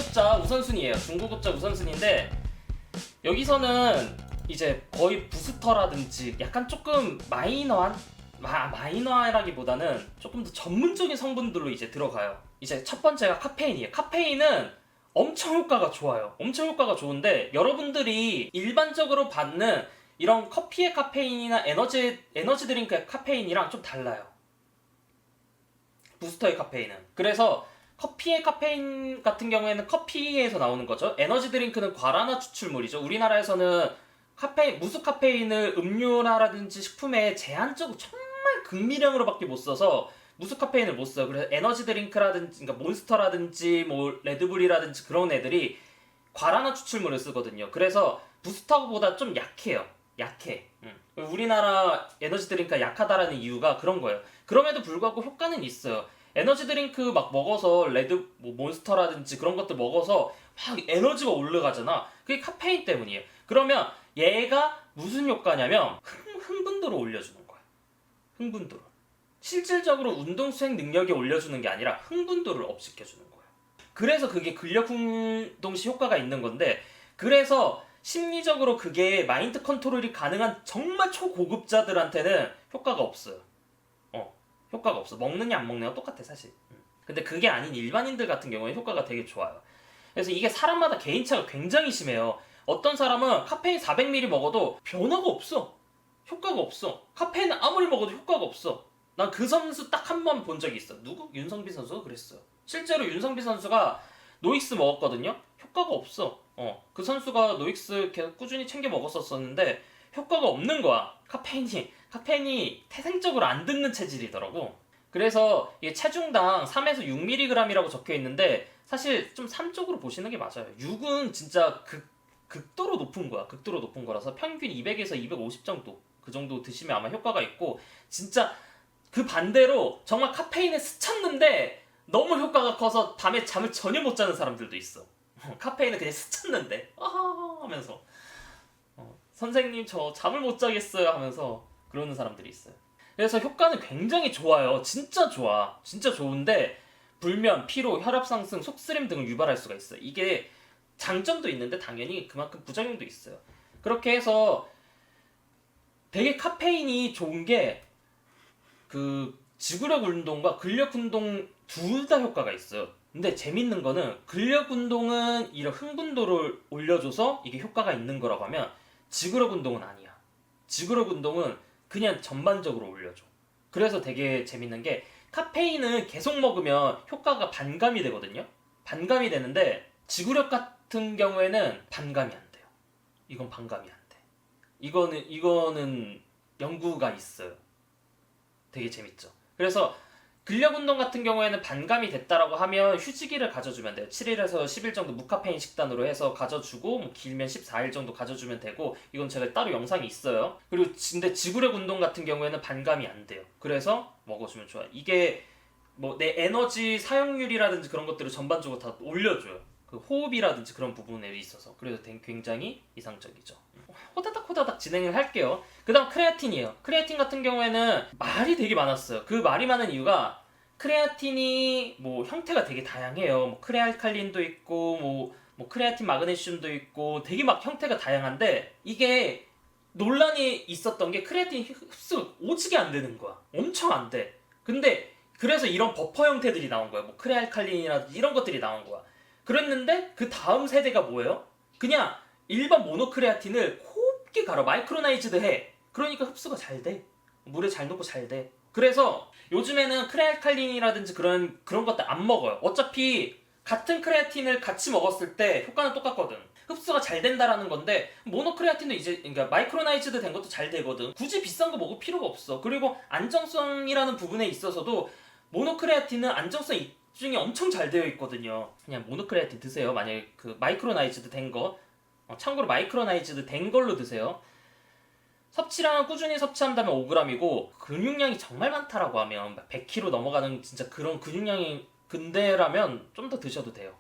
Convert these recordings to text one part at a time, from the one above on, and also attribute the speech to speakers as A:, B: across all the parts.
A: 중고급자 우선순위예요. 중고급자 우선순위인데 여기서는 이제 거의 부스터라든지 약간 조금 마이너하라기보다는 조금 더 전문적인 성분들로 이제 들어가요. 이제 첫 번째가 카페인이에요. 카페인은 엄청 효과가 좋아요. 엄청 효과가 좋은데 여러분들이 일반적으로 받는 이런 커피의 카페인이나 에너지 드링크의 카페인이랑 좀 달라요. 부스터의 카페인은. 그래서 커피의 카페인 같은 경우에는 커피에서 나오는 거죠. 에너지 드링크는 과란화 추출물이죠. 우리나라에서는 무수 카페인을 음료라든지 식품에 제한적으로 정말 극미량으로밖에 못 써서 무수 카페인을 못 써요. 그래서 에너지 드링크라든지 그러니까 몬스터라든지 뭐 레드불이라든지 그런 애들이 과란화 추출물을 쓰거든요. 그래서 부스터보다 좀 약해요. 약해. 우리나라 에너지 드링크가 약하다라는 이유가 그런 거예요. 그럼에도 불구하고 효과는 있어요. 에너지 드링크 막 먹어서 몬스터라든지 그런 것들 먹어서 막 에너지가 올라가잖아. 그게 카페인 때문이에요. 그러면 얘가 무슨 효과냐면 흥분도를 올려주는 거야. 흥분도를. 실질적으로 운동 수행 능력이 올려주는 게 아니라 흥분도를 업시켜주는 거야. 그래서 그게 근력 운동 시 효과가 있는 건데, 그래서 심리적으로 그게 마인드 컨트롤이 가능한 정말 초고급자들한테는 효과가 없어요. 효과가 없어. 먹느냐 안 먹느냐 똑같아 사실. 근데 그게 아닌 일반인들 같은 경우에 효과가 되게 좋아요. 그래서 이게 사람마다 개인차가 굉장히 심해요. 어떤 사람은 카페인 400ml 먹어도 변화가 없어. 효과가 없어. 카페인 아무리 먹어도 효과가 없어. 난 그 선수 딱 한 번 본 적이 있어. 누구? 윤성비 선수가 그랬어요. 실제로 윤성비 선수가 노익스 먹었거든요. 효과가 없어. 그 선수가 노익스 계속 꾸준히 챙겨 먹었었는데 효과가 없는 거야. 카페인이 태생적으로 안 듣는 체질이더라고. 그래서 이게 체중당 3에서 6mg이라고 적혀 있는데 사실 좀 3 쪽으로 보시는 게 맞아요. 6은 진짜 극도로 높은 거야. 극도로 높은 거라서 평균 200에서 250 정도 그 정도 드시면 아마 효과가 있고, 진짜 그 반대로 정말 카페인에 스쳤는데 너무 효과가 커서 밤에 잠을 전혀 못 자는 사람들도 있어. 카페인은 그냥 스쳤는데 아하 하면서 선생님 저 잠을 못 자겠어요 하면서 그러는 사람들이 있어요. 그래서 효과는 굉장히 좋아요. 진짜 좋아. 진짜 좋은데 불면, 피로, 혈압 상승, 속쓰림 등을 유발할 수가 있어요. 이게 장점도 있는데 당연히 그만큼 부작용도 있어요. 그렇게 해서 되게 카페인이 좋은 게 그 지구력 운동과 근력 운동 둘 다 효과가 있어요. 근데 재밌는 거는 근력 운동은 이런 흥분도를 올려줘서 이게 효과가 있는 거라고 하면 지구력 운동은 아니야. 지구력 운동은 그냥 전반적으로 올려줘. 그래서 되게 재밌는 게 카페인은 계속 먹으면 효과가 반감이 되거든요. 반감이 되는데 지구력 같은 경우에는 반감이 안 돼요. 이건 반감이 안 돼. 이거는 연구가 있어요. 되게 재밌죠. 그래서 근력 운동 같은 경우에는 반감이 됐다라고 하면 휴지기를 가져주면 돼요. 7일에서 10일 정도 무카페인 식단으로 해서 가져주고, 뭐 길면 14일 정도 가져주면 되고, 이건 제가 따로 영상이 있어요. 그리고 근데 지구력 운동 같은 경우에는 반감이 안 돼요. 그래서 먹어주면 좋아요. 이게 뭐 내 에너지 사용률이라든지 그런 것들을 전반적으로 다 올려줘요. 그 호흡이라든지 그런 부분에 있어서. 그래서 굉장히 이상적이죠. 호다닥 진행을 할게요. 그 다음 크레아틴이에요. 크레아틴 같은 경우에는 말이 되게 많았어요. 그 말이 많은 이유가 크레아틴이 뭐 형태가 되게 다양해요. 뭐 크레알칼린도 있고 뭐 크레아틴 마그네슘도 있고 되게 막 형태가 다양한데, 이게 논란이 있었던 게 크레아틴 흡수 오지게 안 되는 거야. 엄청 안 돼. 근데 그래서 이런 버퍼 형태들이 나온 거야. 뭐 크레알칼린이라든지 이런 것들이 나온 거야. 그랬는데 그 다음 세대가 뭐예요? 그냥 일반 모노크레아틴을 곱게 갈아 마이크로나이즈드 해. 그러니까 흡수가 잘 돼. 물에 잘 녹고 잘 돼. 그래서 요즘에는 크레알칼린이라든지 그런 것들 안 먹어요. 어차피 같은 크레아틴을 같이 먹었을 때 효과는 똑같거든. 흡수가 잘 된다라는 건데, 모노크레아틴도 이제 그러니까 마이크로나이즈드 된 것도 잘 되거든. 굳이 비싼 거 먹을 필요가 없어. 그리고 안정성이라는 부분에 있어서도 모노크레아틴은 안정성 입증이 엄청 잘 되어 있거든요. 그냥 모노크레아틴 드세요. 만약에 그 마이크로나이즈드 된 거. 참고로 마이크로나이즈드 된 걸로 드세요. 섭취량은 꾸준히 섭취한다면 5g이고 근육량이 정말 많다라고 하면 100kg 넘어가는 진짜 그런 근육량이 근대라면 좀 더 드셔도 돼요.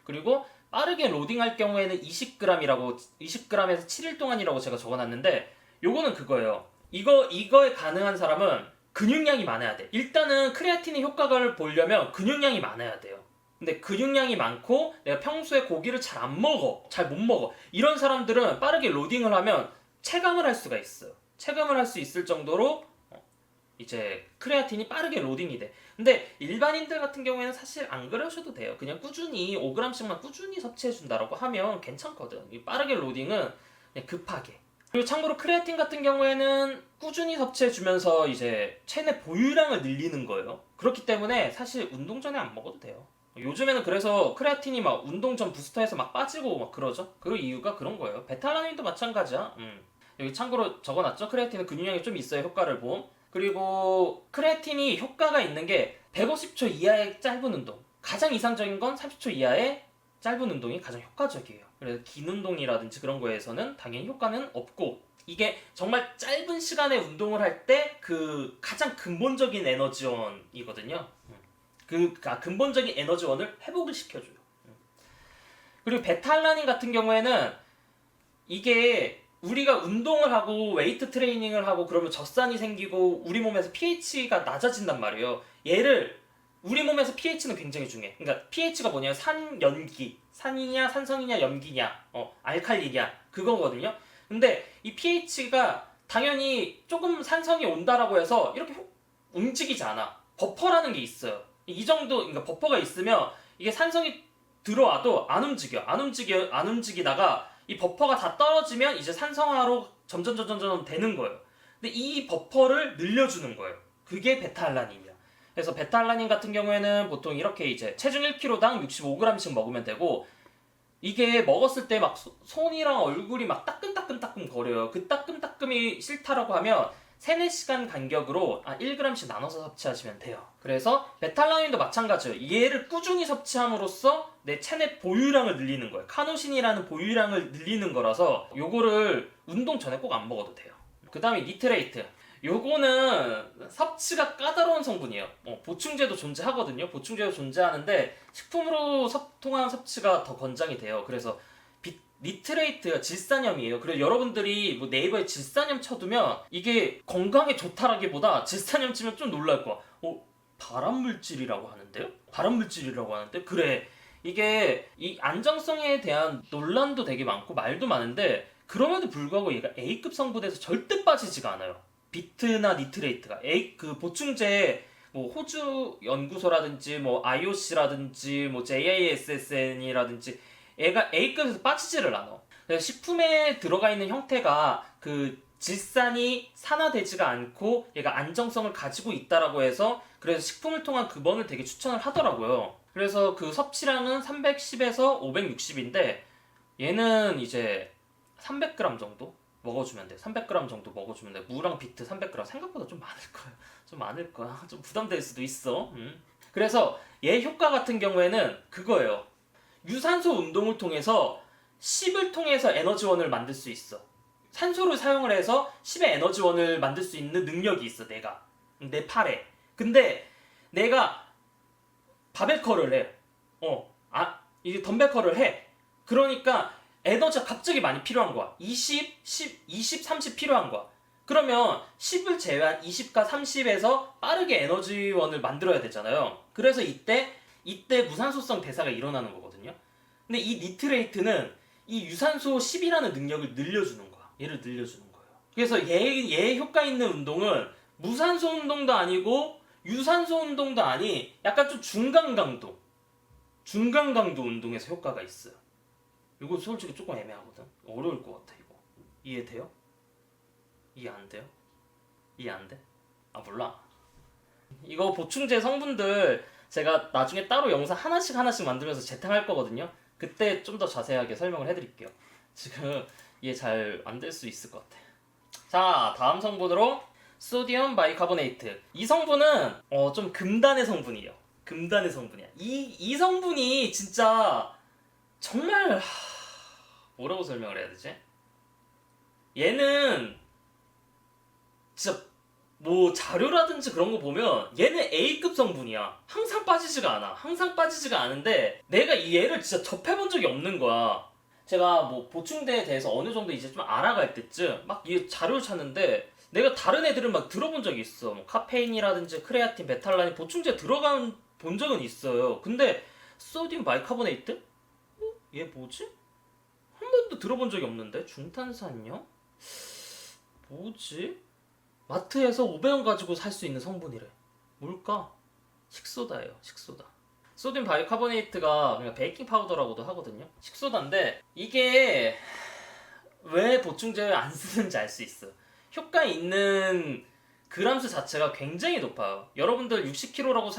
A: 그리고 빠르게 로딩할 경우에는 20g이라고 20g에서 7일 동안이라고 제가 적어놨는데, 요거는 그거예요. 이거에 가능한 사람은 근육량이 많아야 돼. 일단은 크레아틴의 효과를 보려면 근육량이 많아야 돼요. 근데 근육량이 많고 내가 평소에 고기를 잘 안 먹어, 잘 못 먹어, 이런 사람들은 빠르게 로딩을 하면 체감을 할 수가 있어요. 체감을 할 수 있을 정도로 이제 크레아틴이 빠르게 로딩이 돼. 근데 일반인들 같은 경우에는 사실 안 그러셔도 돼요. 그냥 꾸준히 5g씩만 꾸준히 섭취해 준다라고 하면 괜찮거든. 이 빠르게 로딩은 그냥 급하게. 그리고 참고로 크레아틴 같은 경우에는 꾸준히 섭취해 주면서 이제 체내 보유량을 늘리는 거예요. 그렇기 때문에 사실 운동 전에 안 먹어도 돼요. 요즘에는 그래서 크레아틴이 막 운동 전 부스터에서 막 빠지고 막 그러죠. 그 이유가 그런 거예요. 베탈라닌도 마찬가지야. 여기 참고로 적어놨죠. 크레아틴은 근육량이 좀 있어야 효과를 봄. 그리고 크레아틴이 효과가 있는 게 150초 이하의 짧은 운동, 가장 이상적인 건 30초 이하의 짧은 운동이 가장 효과적이에요. 그래서 긴 운동이라든지 그런 거에서는 당연히 효과는 없고, 이게 정말 짧은 시간에 운동을 할 때 그 가장 근본적인 에너지원이거든요. 근본적인 에너지원을 회복을 시켜줘요. 그리고 베탈라닌 같은 경우에는 이게 우리가 운동을 하고 웨이트 트레이닝을 하고 그러면 젖산이 생기고 우리 몸에서 pH가 낮아진단 말이에요. 얘를 우리 몸에서 pH는 굉장히 중요해. 그러니까 pH가 뭐냐면 산염기, 산이냐 산성이냐 염기냐, 알칼리냐, 그거거든요. 근데 이 pH가 당연히 조금 산성이 온다라고 해서 이렇게 움직이지 않아. 버퍼라는 게 있어요. 이 정도, 그러니까 버퍼가 있으면 이게 산성이 들어와도 안 움직이다가 이 버퍼가 다 떨어지면 이제 산성화로 점점 되는 거예요. 근데 이 버퍼를 늘려주는 거예요. 그게 베타알라닌이야. 그래서 베타알라닌 같은 경우에는 보통 이렇게 이제 체중 1kg당 65g씩 먹으면 되고, 이게 먹었을 때 막 손이랑 얼굴이 막 따끔따끔 거려요. 그 따끔따끔이 싫다라고 하면 3-4시간 간격으로 1g씩 나눠서 섭취하시면 돼요. 그래서 베탈라닌도 마찬가지예요. 얘를 꾸준히 섭취함으로써 내 체내 보유량을 늘리는 거예요. 카노신이라는 보유량을 늘리는 거라서 요거를 운동 전에 꼭 안 먹어도 돼요. 그 다음에 니트레이트. 요거는 섭취가 까다로운 성분이에요. 보충제도 존재하거든요. 보충제도 존재하는데 식품으로 통한 섭취가 더 권장이 돼요. 그래서 니트레이트가 질산염이에요. 그래서 여러분들이 뭐 네이버에 질산염 쳐두면 이게 건강에 좋다라기보다 질산염 치면 좀 놀랄 거야. 발암물질이라고 하는데요? 발암물질이라고 하는데? 그래. 이게 이 안정성에 대한 논란도 되게 많고 말도 많은데, 그럼에도 불구하고 얘가 A급 성분에서 절대 빠지지가 않아요. 비트나 니트레이트가 그 보충제, 뭐 호주 연구소라든지 뭐 IOC라든지 뭐 JISSN이라든지 얘가 A급에서 빠지지를 않아. 그래서 식품에 들어가 있는 형태가 그 질산이 산화되지가 않고 얘가 안정성을 가지고 있다라고 해서, 그래서 식품을 통한 급원을 되게 추천을 하더라고요. 그래서 그 섭취량은 310에서 560인데 얘는 이제 300g 정도 먹어주면 돼. 300g 정도 먹어주면 돼. 무랑 비트 300g 생각보다 좀 많을 거야. 좀 많을 거야. 좀 부담될 수도 있어. 그래서 얘 효과 같은 경우에는 그거예요. 유산소 운동을 통해서 10을 통해서 에너지원을 만들 수 있어. 산소를 사용을 해서 10의 에너지원을 만들 수 있는 능력이 있어. 내 팔에. 근데 내가 바벨컬을 해. 이게 덤벨컬을 해. 그러니까 에너지가 갑자기 많이 필요한 거야. 20, 30 필요한 거야. 그러면 10을 제외한 20과 30에서 빠르게 에너지원을 만들어야 되잖아요. 그래서 이때 무산소성 대사가 일어나는 거거든요. 근데 이 니트레이트는 이 유산소 10이라는 능력을 늘려주는 거야. 얘를 늘려주는 거예요. 그래서 얘 효과 있는 운동은 무산소 운동도 아니고 유산소 운동도 아니, 약간 좀 중간 강도 운동에서 효과가 있어요. 이거 솔직히 조금 애매하거든. 어려울 것 같아. 이거 이해돼요? 이해 안 돼요? 이해 안 돼? 몰라. 이거 보충제 성분들 제가 나중에 따로 영상 하나씩 만들면서 재탕할 거거든요. 그때 좀 더 자세하게 설명을 해드릴게요. 지금 이해 잘 안 될 수 있을 것 같아. 자, 다음 성분으로 소디움 바이카보네이트. 이 성분은 좀 금단의 성분이에요. 금단의 성분이야. 이 성분이 진짜 정말 뭐라고 설명을 해야 되지? 얘는 진짜 뭐 자료라든지 그런 거 보면 얘는 A급 성분이야. 항상 빠지지가 않은데 내가 이 얘를 진짜 접해본 적이 없는 거야. 제가 뭐 보충제에 대해서 어느 정도 이제 좀 알아갈 때쯤 막 이 자료를 찾는데, 내가 다른 애들은 막 들어본 적이 있어. 뭐 카페인이라든지 크레아틴, 베탈라닌 보충제 들어간 본 적은 있어요. 근데 소디움 바이카보네이트? 얘 뭐지? 한 번도 들어본 적이 없는데? 중탄산요? 뭐지? 마트에서 500원 가지고 살 수 있는 성분이래. 뭘까? 식소다예요, 식소다. 소디움 바이카보네이트가 그러니까 베이킹 파우더라고도 하거든요. 식소다인데 이게 왜 보충제를 안 쓰는지 알 수 있어. 효과 있는 그람수 자체가 굉장히 높아요. 여러분들 60kg라고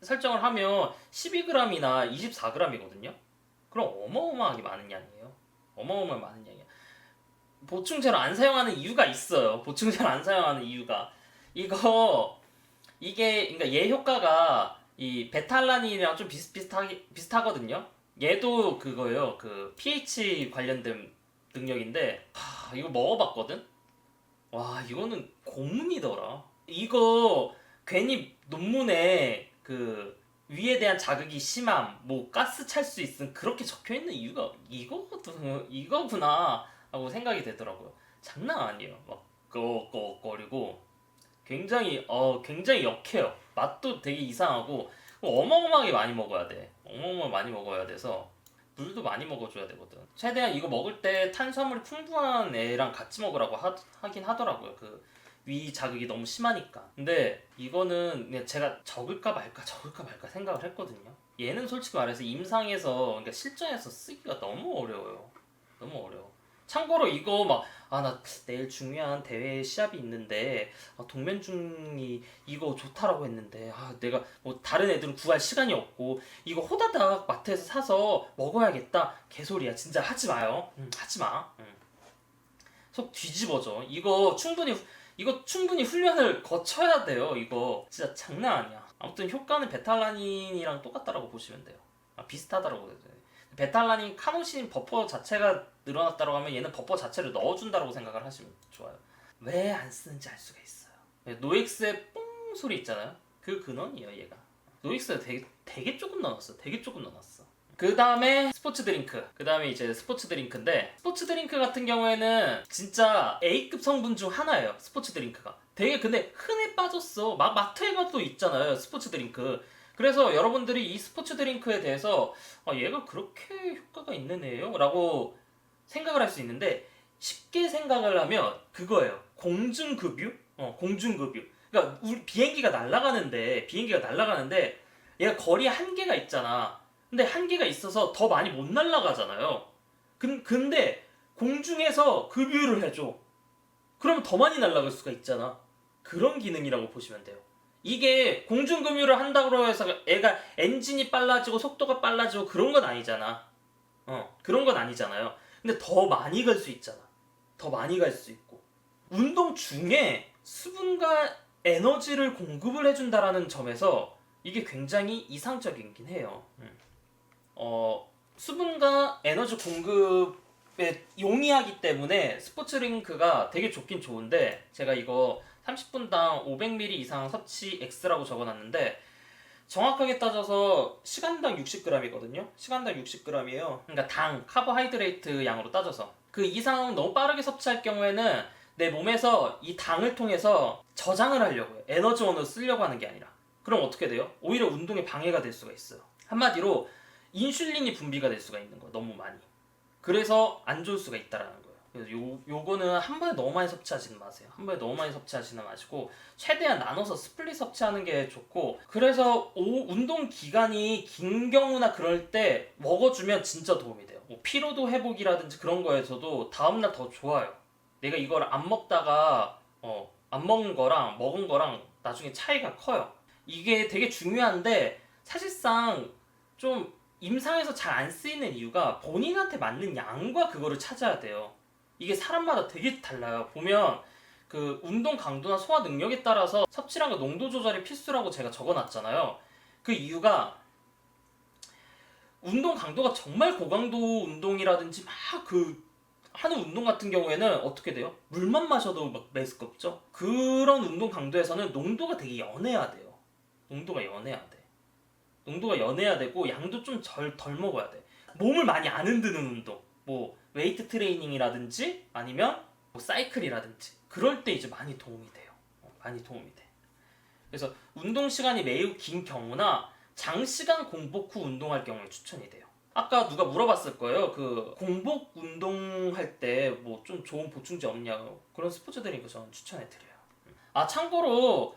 A: 설정을 하면 12g이나 24g이거든요. 그럼 어마어마하게 많은 양이에요. 어마어마하게 많은 양이야. 보충제를 안 사용하는 이유가 있어요. 보충제를 안 사용하는 이유가 이게 그러니까 얘 효과가 이 베탈라닌이랑 좀 비슷하거든요. 얘도 그거예요. 그 pH 관련된 능력인데 이거 먹어봤거든. 와 이거는 고문이더라. 이거 괜히 논문에 그 위에 대한 자극이 심함, 뭐 가스 찰 수 있음 그렇게 적혀 있는 이유가 이거구나 하고 생각이 되더라고요. 장난 아니에요. 막 꺼꺼거리고 굉장히 역해요. 맛도 되게 이상하고 어마어마하게 많이 먹어야 돼. 어마어마하게 많이 먹어야 돼서 물도 많이 먹어줘야 되거든. 최대한 이거 먹을 때 탄수화물이 풍부한 애랑 같이 먹으라고 하긴 하더라고요. 그 위 자극이 너무 심하니까. 근데 이거는 그냥 제가 적을까 말까 생각을 했거든요. 얘는 솔직히 말해서 임상에서 그러니까 실전에서 쓰기가 너무 어려워요. 너무 어려워. 참고로 이거 막 나 내일 중요한 대회 시합이 있는데 동면중이 이거 좋다라고 했는데 내가 뭐 다른 애들은 구할 시간이 없고 이거 호다닥 마트에서 사서 먹어야겠다. 개소리야. 진짜 하지 마요. 하지 마. 속 뒤집어져. 이거 충분히 훈련을 거쳐야 돼요. 이거 진짜 장난 아니야. 아무튼 효과는 베탈라닌이랑 똑같다라고 보시면 돼요. 비슷하다라고 해야 돼. 베탈라닌, 카노신 버퍼 자체가 늘어났다고 하면 얘는 버퍼 자체를 넣어준다고 생각을 하시면 좋아요. 왜 안 쓰는지 알 수가 있어요. 노익스의 뽕 소리 있잖아요. 그 근원이에요, 얘가. 노익스가 되게 조금 넣어놨어. 되게 조금 넣어놨어. 그 다음에 스포츠 드링크. 그 다음에 이제 스포츠 드링크인데 스포츠 드링크 같은 경우에는 진짜 A급 성분 중 하나예요. 스포츠 드링크가. 되게 근데 흔해 빠졌어. 막 마트에 가도 있잖아요. 스포츠 드링크. 그래서 여러분들이 이 스포츠 드링크에 대해서 얘가 그렇게 효과가 있는 애예요? 라고 생각을 할 수 있는데 쉽게 생각을 하면 그거예요. 공중급유? 공중급유. 그러니까 우리 비행기가 날아가는데 얘가 거리에 한계가 있잖아. 근데 한계가 있어서 더 많이 못 날아가잖아요. 근데 공중에서 급유를 해줘. 그러면 더 많이 날아갈 수가 있잖아. 그런 기능이라고 보시면 돼요. 이게 공중급유를 한다고 해서 애가 엔진이 빨라지고 속도가 빨라지고 그런 건 아니잖아. 그런 건 아니잖아요. 근데 더 많이 갈 수 있잖아. 더 많이 갈 수 있고. 운동 중에 수분과 에너지를 공급을 해준다라는 점에서 이게 굉장히 이상적이긴 해요. 수분과 에너지 공급에 용이하기 때문에 스포츠 드링크가 되게 좋긴 좋은데 제가 이거 30분당 500ml 이상 섭취 X라고 적어놨는데 정확하게 따져서 시간당 60g이거든요. 시간당 60g이에요. 그러니까 당, 카보하이드레이트 양으로 따져서 그 이상 너무 빠르게 섭취할 경우에는 내 몸에서 이 당을 통해서 저장을 하려고 해요. 에너지원으로 쓰려고 하는 게 아니라. 그럼 어떻게 돼요? 오히려 운동에 방해가 될 수가 있어요. 한마디로 인슐린이 분비가 될 수가 있는 거예요. 너무 많이. 그래서 안 좋을 수가 있다라는 거예요. 그래서 요거는 한 번에 너무 많이 섭취하지는 마세요. 한 번에 너무 많이 섭취하지는 마시고 최대한 나눠서 스플릿 섭취하는 게 좋고 그래서 운동 기간이 긴 경우나 그럴 때 먹어주면 진짜 도움이 돼요. 뭐 피로도 회복이라든지 그런 거에서도 다음날 더 좋아요. 내가 이걸 안 먹다가 안 먹은 거랑 먹은 거랑 나중에 차이가 커요. 이게 되게 중요한데 사실상 좀 임상에서 잘 안 쓰이는 이유가 본인한테 맞는 양과 그거를 찾아야 돼요. 이게 사람마다 되게 달라요. 보면 그 운동 강도나 소화 능력에 따라서 섭취량과 농도 조절이 필수라고 제가 적어놨잖아요. 그 이유가 운동 강도가 정말 고강도 운동이라든지 막 하는 운동 같은 경우에는 어떻게 돼요? 물만 마셔도 막 메스껍죠? 그런 운동 강도에서는 농도가 되게 연해야 돼요. 농도가 연해야 되고 양도 좀 덜 먹어야 돼. 몸을 많이 안 흔드는 운동, 뭐 웨이트 트레이닝이라든지 아니면 뭐 사이클이라든지 그럴 때 이제 많이 도움이 돼요. 많이 도움이 돼. 그래서 운동 시간이 매우 긴 경우나 장시간 공복 후 운동할 경우에 추천이 돼요. 아까 누가 물어봤을 거예요. 그 공복 운동할 때 뭐 좀 좋은 보충제 없냐고. 그런 스포츠 드링크 저는 추천해 드려요. 아 참고로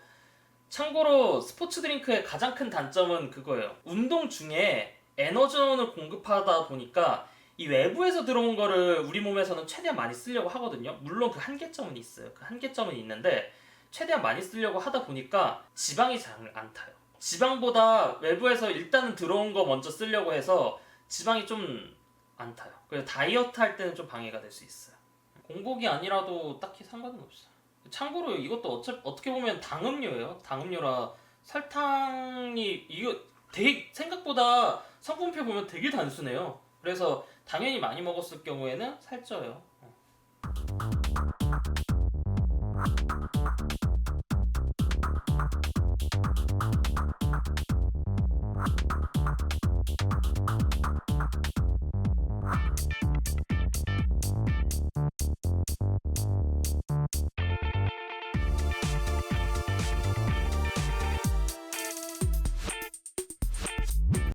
A: 스포츠 드링크의 가장 큰 단점은 그거예요. 운동 중에 에너지원을 공급하다 보니까 이 외부에서 들어온 거를 우리 몸에서는 최대한 많이 쓰려고 하거든요. 물론 그 한계점은 있어요. 그 한계점은 있는데 최대한 많이 쓰려고 하다 보니까 지방이 잘 안 타요. 지방보다 외부에서 일단은 들어온 거 먼저 쓰려고 해서 지방이 좀 안 타요. 그래서 다이어트 할 때는 좀 방해가 될 수 있어요. 공복이 아니라도 딱히 상관은 없어요. 참고로 이것도 어떻게 보면 당음료예요. 당음료라 설탕이 이거 되게 생각보다 성분표 보면 되게 단순해요. 그래서 당연히 많이 먹었을 경우에는 살쪄요.